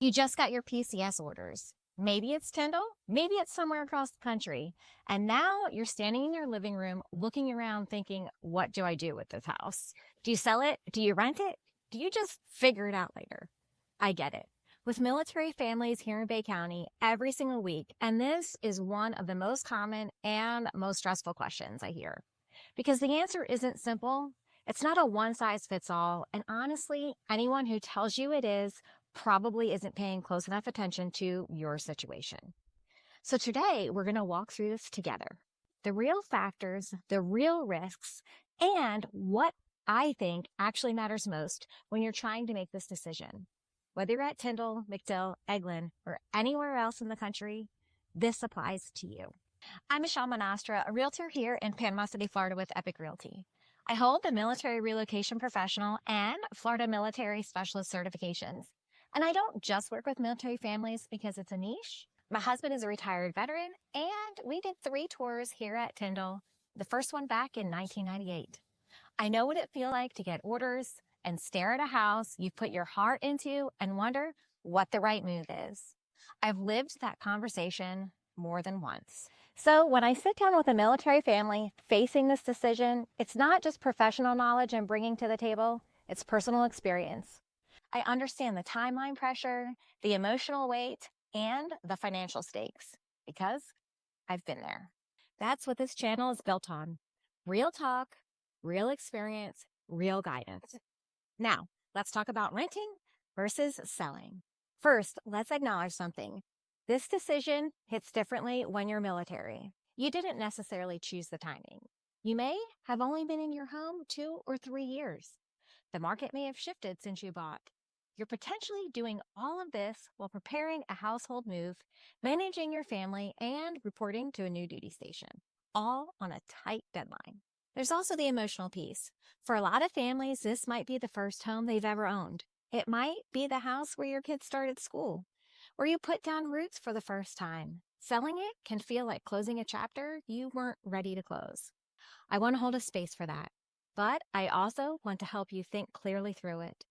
You just got your PCS orders. Maybe it's Tyndall, maybe it's somewhere across the country. And now you're standing in your living room looking around thinking, what do I do with this house? Do you sell it? Do you rent it? Do you just figure it out later? I get it. With military families here in Bay County every single week, and this is one of the most common and most stressful questions I hear. Because the answer isn't simple. It's not a one size fits all. And honestly, anyone who tells you it is probably isn't paying close enough attention to your situation. So today we're going to walk through this together. The real factors, the real risks, and what I think actually matters most when you're trying to make this decision. Whether you're at Tyndall, McDill, Eglin, or anywhere else in the country, this applies to you. I'm Michele Monastra, a realtor here in Panama City, Florida with Epic Realty. I hold the Military Relocation Professional and Florida Military Specialist certifications. And I don't just work with military families because it's a niche. My husband is a retired veteran, and we did 3 tours here at Tyndall, the first one back in 1998. I know what it feels like to get orders and stare at a house you've put your heart into and wonder what the right move is. I've lived that conversation more than once. So when I sit down with a military family facing this decision, it's not just professional knowledge I'm bringing to the table, it's personal experience. I understand the timeline pressure, the emotional weight, and the financial stakes because I've been there. That's what this channel is built on. Real talk, real experience, real guidance. Now, let's talk about renting versus selling. First, let's acknowledge something. This decision hits differently when you're military. You didn't necessarily choose the timing. You may have only been in your home 2 or 3 years. The market may have shifted since you bought. You're potentially doing all of this while preparing a household move, managing your family, and reporting to a new duty station, all on a tight deadline. There's also the emotional piece. For a lot of families, this might be the first home they've ever owned. It might be the house where your kids started school, where you put down roots for the first time. Selling it can feel like closing a chapter you weren't ready to close. I want to hold a space for that, but I also want to help you think clearly through it.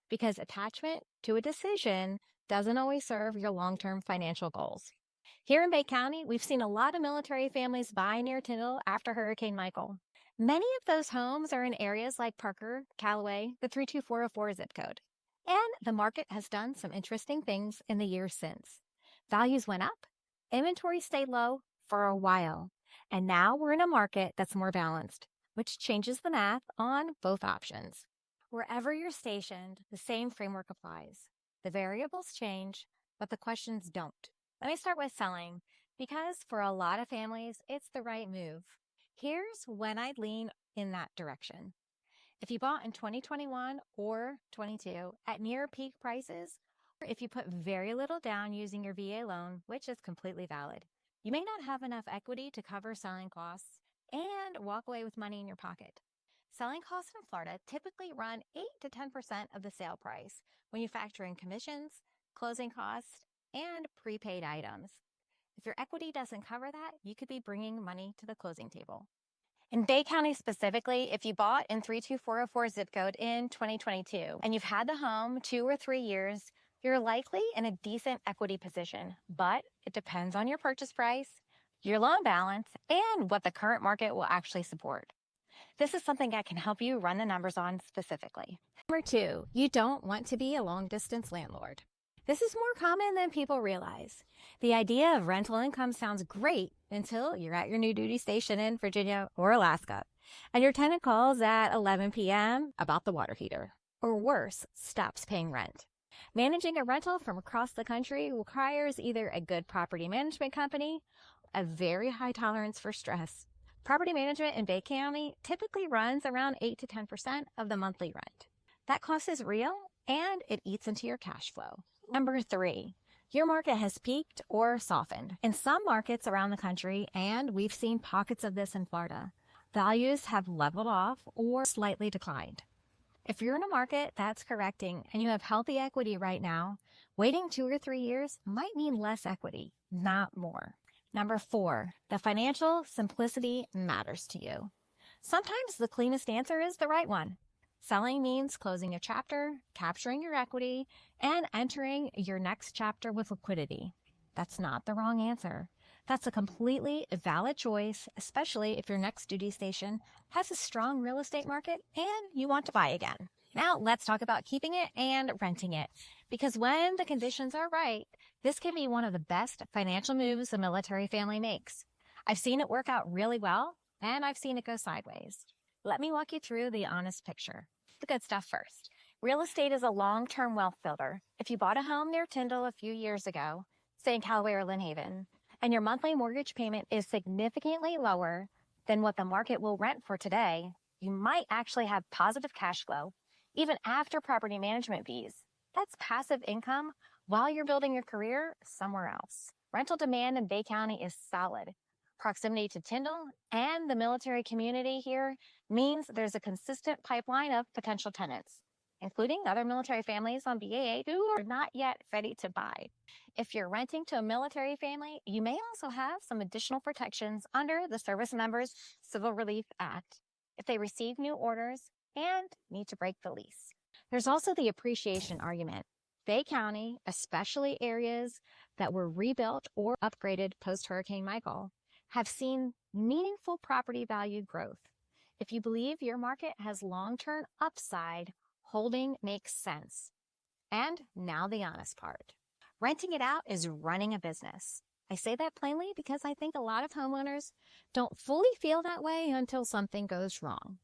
Because attachment to a decision doesn't always serve your long-term financial goals. Here in Bay County, we've seen a lot of military families buy near Tyndall after Hurricane Michael. Many of those homes are in areas like Parker, Callaway, the 32404 zip code. And the market has done some interesting things in the years since. Values went up, inventory stayed low for a while, and now we're in a market that's more balanced, which changes the math on both options. Wherever you're stationed, the same framework applies. The variables change, but the questions don't. Let me start with selling, because for a lot of families, it's the right move. Here's when I'd lean in that direction. If you bought in 2021 or 22 at near peak prices, or if you put very little down using your VA loan, which is completely valid, you may not have enough equity to cover selling costs and walk away with money in your pocket. Selling costs in Florida typically run 8 to 10% of the sale price when you factor in commissions, closing costs, and prepaid items. If your equity doesn't cover that, you could be bringing money to the closing table. In Bay County specifically, if you bought in 32404 zip code in 2022 and you've had the home 2 or 3 years, you're likely in a decent equity position, but it depends on your purchase price, your loan balance, and what the current market will actually support. This is something I can help you run the numbers on specifically. Number 2, you don't want to be a long-distance landlord. This is more common than people realize. The idea of rental income sounds great until you're at your new duty station in Virginia or Alaska, and your tenant calls at 11 p.m. about the water heater, or worse, stops paying rent. Managing a rental from across the country requires either a good property management company, a very high tolerance for stress. Property management in Bay County typically runs around 8 to 10% of the monthly rent. That cost is real, and it eats into your cash flow. Number 3, your market has peaked or softened. In some markets around the country, and we've seen pockets of this in Florida, values have leveled off or slightly declined. If you're in a market that's correcting and you have healthy equity right now, waiting 2 or 3 years might mean less equity, not more. Number 4, the financial simplicity matters to you. Sometimes the cleanest answer is the right one. Selling means closing a chapter, capturing your equity, and entering your next chapter with liquidity. That's not the wrong answer. That's a completely valid choice, especially if your next duty station has a strong real estate market and you want to buy again. Now let's talk about keeping it and renting it, because when the conditions are right, this can be one of the best financial moves a military family makes. I've seen it work out really well, and I've seen it go sideways. Let me walk you through the honest picture. The good stuff first. Real estate is a long-term wealth builder. If you bought a home near Tyndall a few years ago, say in Callaway or Lynn Haven, and your monthly mortgage payment is significantly lower than what the market will rent for today, you might actually have positive cash flow, even after property management fees. That's passive income while you're building your career somewhere else. Rental demand in Bay County is solid. Proximity to Tyndall and the military community here means there's a consistent pipeline of potential tenants, including other military families on BA8 who are not yet ready to buy. If you're renting to a military family, you may also have some additional protections under the Service Members Civil Relief Act if they receive new orders and need to break the lease. There's also the appreciation argument. Bay County, especially areas that were rebuilt or upgraded post-Hurricane Michael, have seen meaningful property value growth. If you believe your market has long-term upside, holding makes sense. And now the honest part. Renting it out is running a business. I say that plainly because I think a lot of homeowners don't fully feel that way until something goes wrong.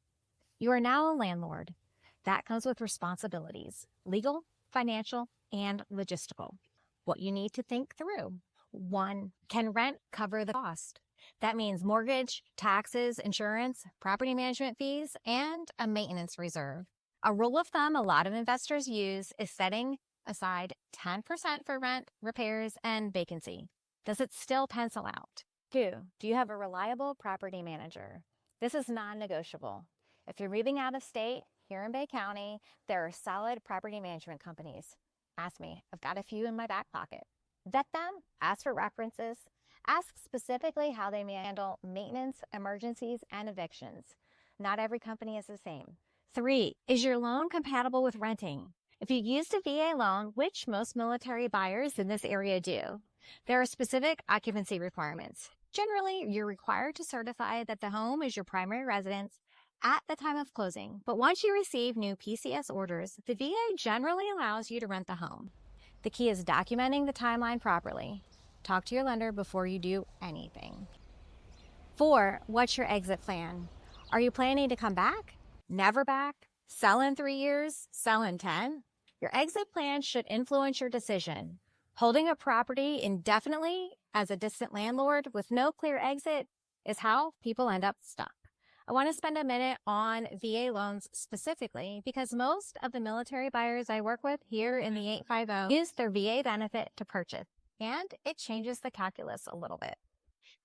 You are now a landlord. That comes with responsibilities, legal, financial, and logistical. What you need to think through. 1, can rent cover the cost? That means mortgage, taxes, insurance, property management fees, and a maintenance reserve. A rule of thumb a lot of investors use is setting aside 10% for rent, repairs, and vacancy. Does it still pencil out? 2, do you have a reliable property manager? This is non-negotiable. If you're moving out of state, here in Bay County, there are solid property management companies. Ask me. I've got a few in my back pocket. Vet them, ask for references, ask specifically how they handle maintenance, emergencies, and evictions. Not every company is the same. 3, is your loan compatible with renting? If you used a VA loan, which most military buyers in this area do, there are specific occupancy requirements. Generally, you're required to certify that the home is your primary residence at the time of closing. But once you receive new PCS orders, the VA generally allows you to rent the home. The key is documenting the timeline properly. Talk to your lender before you do anything. 4, what's your exit plan? Are you planning to come back? Never back? Sell in 3 years? Sell in 10? Your exit plan should influence your decision. Holding a property indefinitely as a distant landlord with no clear exit is how people end up stuck. I want to spend a minute on VA loans specifically because most of the military buyers I work with here in the 850 use their VA benefit to purchase, and it changes the calculus a little bit.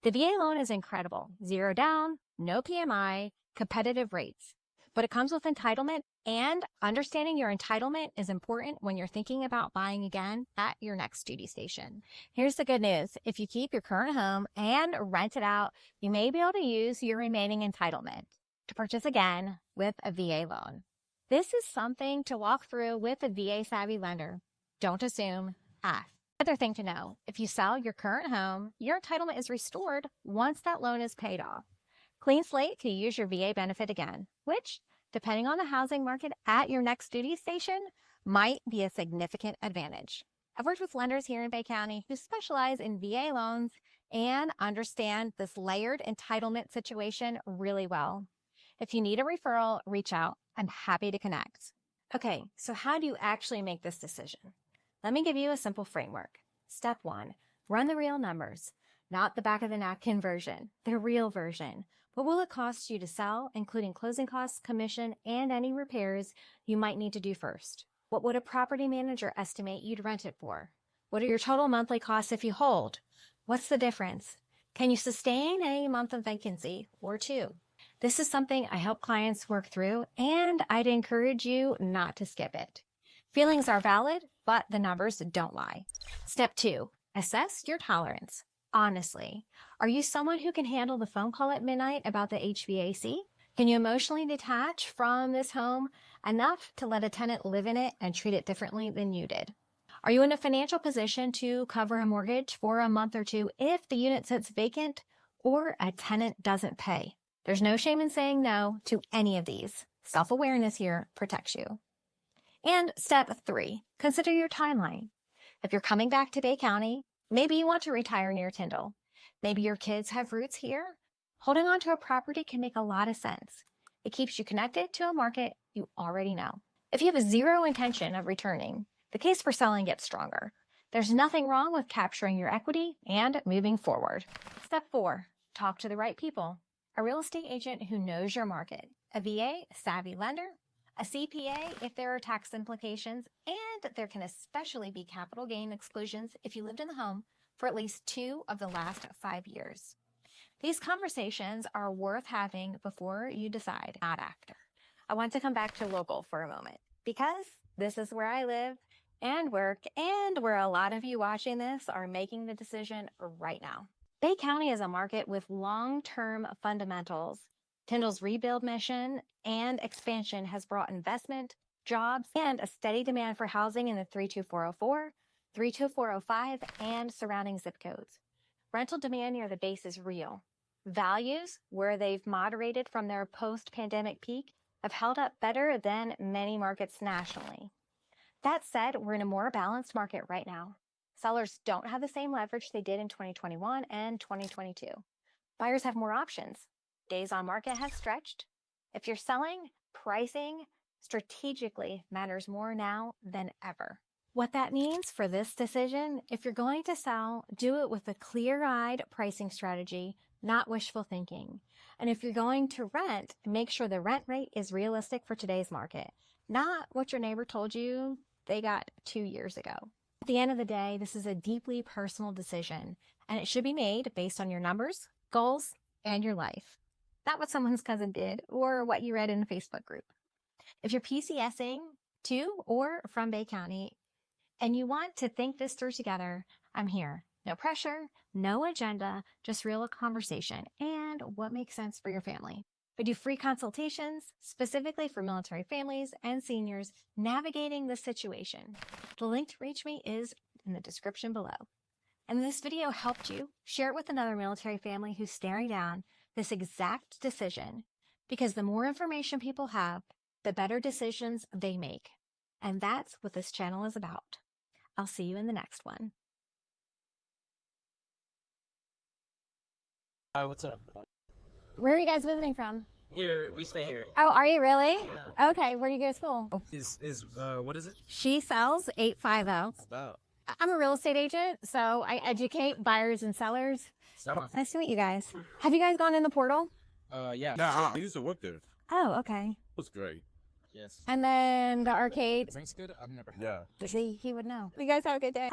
The VA loan is incredible. 0 down, no PMI, competitive rates. But it comes with entitlement, and understanding your entitlement is important when you're thinking about buying again at your next duty station. Here's the good news. If you keep your current home and rent it out, you may be able to use your remaining entitlement to purchase again with a VA loan. This is something to walk through with a VA-savvy lender. Don't assume, ask. Another thing to know, if you sell your current home, your entitlement is restored once that loan is paid off. Clean slate to use your VA benefit again, which, depending on the housing market at your next duty station, might be a significant advantage. I've worked with lenders here in Bay County who specialize in VA loans and understand this layered entitlement situation really well. If you need a referral, reach out. I'm happy to connect. Okay, so how do you actually make this decision? Let me give you a simple framework. Step 1, run the real numbers, not the back of the napkin version, the real version. What will it cost you to sell, including closing costs, commission, and any repairs you might need to do first? What would a property manager estimate you'd rent it for? What are your total monthly costs if you hold? What's the difference? Can you sustain a month of vacancy or 2? This is something I help clients work through, and I'd encourage you not to skip it. Feelings are valid, but the numbers don't lie. Step 2, assess your tolerance. Honestly, are you someone who can handle the phone call at midnight about the HVAC? Can you emotionally detach from this home enough to let a tenant live in it and treat it differently than you did. Are you in a financial position to cover a mortgage for a month or two if the unit sits vacant or a tenant doesn't pay? There's no shame in saying no to any of these. Self-awareness here protects you. And step 3, consider your timeline. If you're coming back to Bay County, maybe you want to retire near Tyndall. Maybe your kids have roots here. Holding on to a property can make a lot of sense. It keeps you connected to a market you already know. If you have zero intention of returning, the case for selling gets stronger. There's nothing wrong with capturing your equity and moving forward. Step 4, talk to the right people. A real estate agent who knows your market, a VA, savvy lender, a CPA if there are tax implications, and there can especially be capital gain exclusions if you lived in the home for at least 2 of the last 5 years. These conversations are worth having before you decide, not after. I want to come back to local for a moment because this is where I live and work and where a lot of you watching this are making the decision right now. Bay County is a market with long-term fundamentals. Tyndall's rebuild mission and expansion has brought investment, jobs, and a steady demand for housing in the 32404, 32405, and surrounding zip codes. Rental demand near the base is real. Values, where they've moderated from their post-pandemic peak, have held up better than many markets nationally. That said, we're in a more balanced market right now. Sellers don't have the same leverage they did in 2021 and 2022. Buyers have more options. Days on market has stretched. If you're selling, pricing strategically matters more now than ever. What that means for this decision, if you're going to sell, do it with a clear-eyed pricing strategy, not wishful thinking. And if you're going to rent, make sure the rent rate is realistic for today's market, not what your neighbor told you they got 2 years ago. At the end of the day, this is a deeply personal decision, and it should be made based on your numbers, goals, and your life. Not what someone's cousin did or what you read in a Facebook group. If you're PCSing to or from Bay County and you want to think this through together, I'm here. No pressure, no agenda, just real conversation and what makes sense for your family. I do free consultations specifically for military families and seniors navigating this situation. The link to reach me is in the description below. And if this video helped you, share it with another military family who's staring down this exact decision, because the more information people have, the better decisions they make. And that's what this channel is about. I'll see you in the next one. Hi, what's up? Where are you guys visiting from? Here, we stay here. Oh, are you really? Yeah. Okay, where do you go to school? What is it? She sells 850. About. I'm a real estate agent, so I educate buyers and sellers. So, Nice to meet you guys. Have you guys gone in the portal? yeah. Nah, I used to work there. It Oh, okay. was great. Yes. And then the arcade. Drinks good? I've never had. Yeah. See, he would know. You guys have a good day.